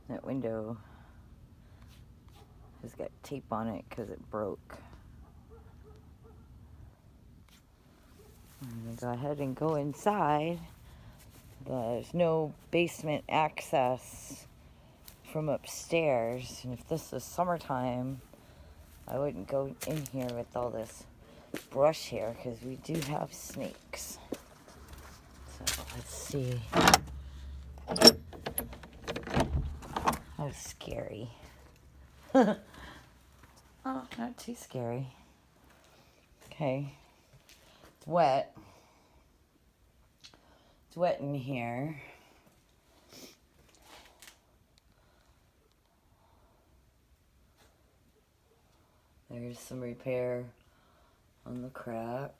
That window has got tape on it because it broke. I'm going to go ahead and go inside. There's no basement access from upstairs. And if this was summertime, I wouldn't go in here with all this brush here because we do have snakes. So let's see. How scary. Oh, not too scary. Okay. It's wet. It's wet in here. There's some repair on the crack.